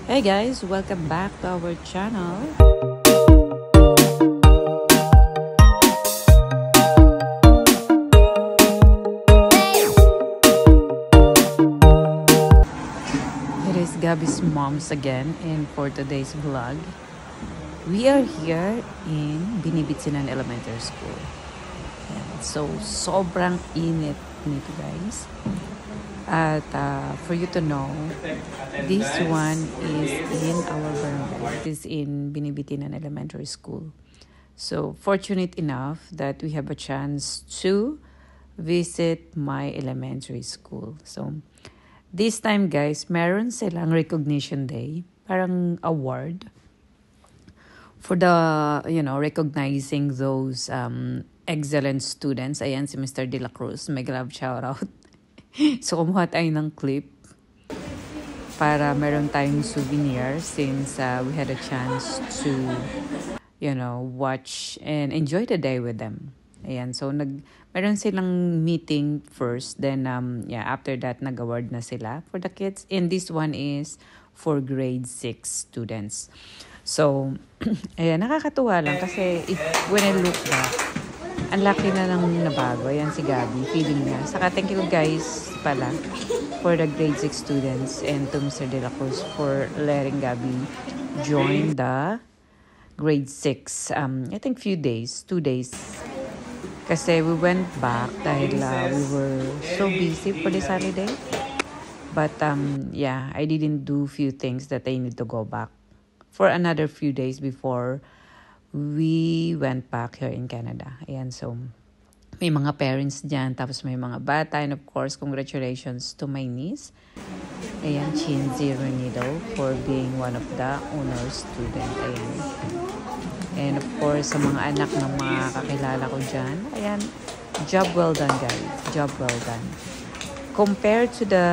Hey guys, welcome back to our channel. It is Gabby's moms again, and for today's vlog, we are here in Binibidsinan Elementary School. And so, sobrang init nito guys. At for you to know, this one is in our barangay. It is in Binibidsinan Elementary School. So, fortunate enough that we have a chance to visit my elementary school. So, this time guys, meron silang recognition day, parang award for the, recognizing those excellent students. Ayan si Mr. De La Cruz, mega love shoutout. So, kumuha tayo ng clip para meron tayong souvenir since we had a chance to, watch and enjoy the day with them. Ayan, so meron silang meeting first, then after that nag-award na sila for the kids. And this one is for grade 6 students. So, ayan, nakakatuwa lang kasi when I look back, ang laki na nang nabago. Ayan si Gabby, feeling niya. Saka thank you guys pala for the grade 6 students and to Mr. De La Cruz for letting Gabby join the grade 6. I think 2 days. Kasi we went back dahil we were so busy for this holiday. But I didn't do few things that I need to go back for another few days before we went back here in Canada. Ayan, so may mga parents dyan, tapos may mga bata, and of course, congratulations to my niece. Ayan, Chinzy Renido for being one of the honor student. Ayan. And of course, sa mga anak ng mga kakilala ko dyan, ayan, job well done guys. Job well done. Compared to the,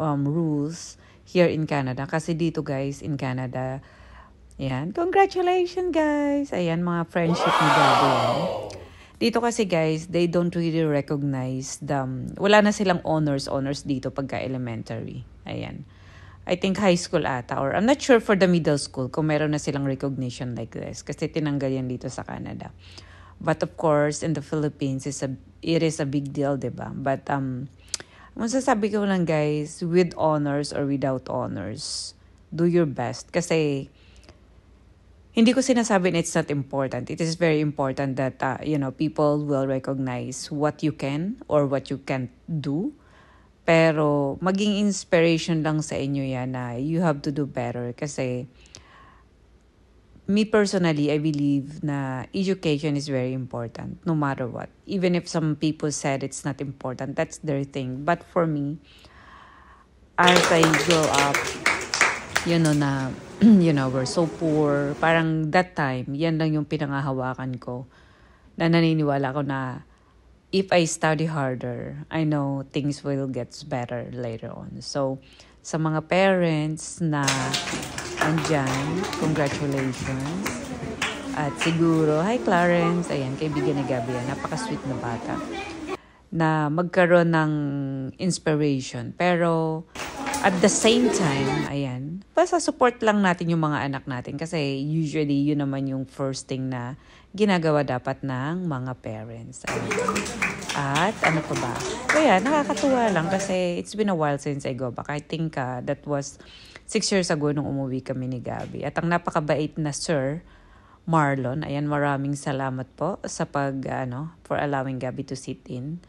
rules here in Canada, kasi dito guys, in Canada, ayan, congratulations guys. Ayan, mga friendship ni Gabby. Dito kasi guys, they don't really recognize wala na silang honors dito pagka elementary. Ayan. I think high school ata, or I'm not sure for the middle school kung meron na silang recognition like this kasi tinanggal yan dito sa Canada. But of course, in the Philippines, it is a big deal, diba? But masasabi ko lang guys, with honors or without honors, do your best. Kasi hindi ko sinasabi na it's not important. It is very important that, people will recognize what you can or what you can't do. Pero maging inspiration lang sa inyo yan na you have to do better. Kasi me personally, I believe na education is very important no matter what. Even if some people said it's not important, that's their thing. But for me, as I grow up, we're so poor. Parang that time, yan lang yung pinangahawakan ko. Na naniniwala ko na if I study harder, I know things will get better later on. So, sa mga parents na andyan, congratulations. At siguro, hi Clarence, ayan, kaibigan ni Gabby, napaka-sweet na bata. Na magkaroon ng inspiration. Pero, at the same time, ayan, basta support lang natin yung mga anak natin kasi usually yun naman yung first thing na ginagawa dapat ng mga parents. Ayan. At ano pa ba? Kaya nakakatuwa lang kasi it's been a while since I go back. I think that was 6 years ago nung umuwi kami ni Gabby. At ang napakabait na Sir Marlon, ayan, maraming salamat po sa for allowing Gabby to sit in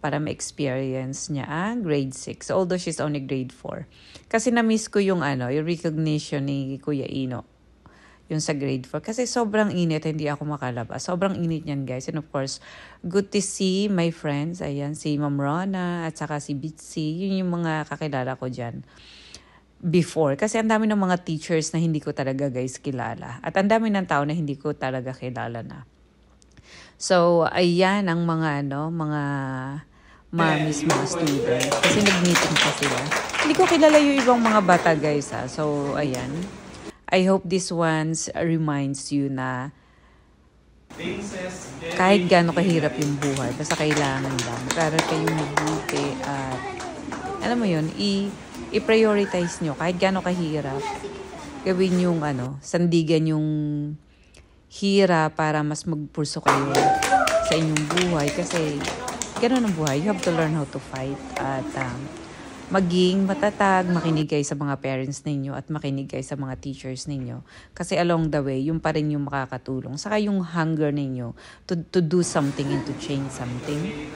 para ma-experience niya ang grade 6. Although she's only grade 4. Kasi na-miss ko yung yung recognition ni Kuya Ino. Yung sa grade 4. Kasi sobrang init, hindi ako makalabas. Sobrang init niyan guys. And of course, good to see my friends. Ayan, si Ma'am Rona at saka si Bitsy. Yun yung mga kakilala ko dyan before. Kasi ang dami ng mga teachers na hindi ko talaga guys kilala. At ang dami ng tao na hindi ko talaga kilala na. So, ayan ang mga mommies, mga students. Kasi nag-meeting pa sila. Hindi ko kilala yung ibang mga bata guys ha. So, ayan. I hope this ones reminds you na kahit gaano kahirap yung buhay, basta kailangan lang. Para kayong mabuti at alam mo yun, i-prioritize nyo kahit gaano kahirap. Gawin yung sandigan yung hira para mas magpurso kayo sa inyong buhay. Kasi gano'n ang buhay. You have to learn how to fight. At maging matatag, makinig kayo sa mga parents ninyo at makinig kayo sa mga teachers ninyo. Kasi along the way, yung pa rin yung makakatulong. Saka yung hunger ninyo to do something and to change something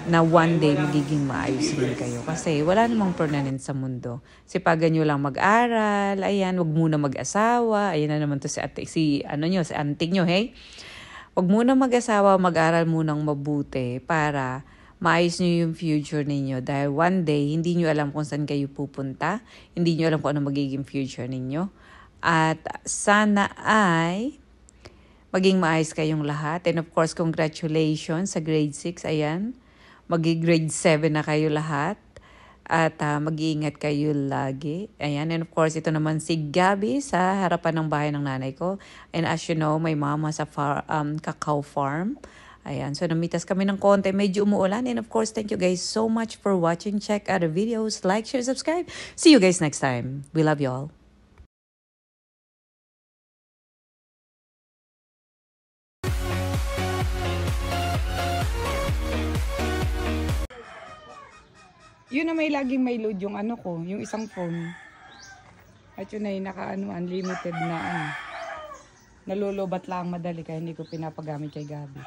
na one day magiging maayos rin kayo. Kasi wala namang permanent sa mundo. Sipagan nyo lang mag-aral, ayan, wag muna mag-asawa. Ayan na naman to si auntie nyo, hey? Wag muna mag-asawa, mag-aral munang mabuti para maayos nyo yung future ninyo. Dahil one day, hindi nyo alam kung saan kayo pupunta. Hindi nyo alam kung ano magiging future ninyo. At sana ay maging maayos kayong lahat. And of course, congratulations sa grade 6. Ayan, grade 7 na kayo lahat. At mag-iingat kayo lagi. Ayan, and of course, ito naman si Gabby sa harapan ng bahay ng nanay ko. And as you know, my mama sa cacao farm. Ayan, so namitas kami ng konti. Medyo umuulan. And of course, thank you guys so much for watching. Check other videos. Like, share, subscribe. See you guys next time. We love you all. Yun na may laging may load yung yung isang phone. At yun ay unlimited na nalulubat lang madali kaya hindi ko pinapagamit kay Gabi.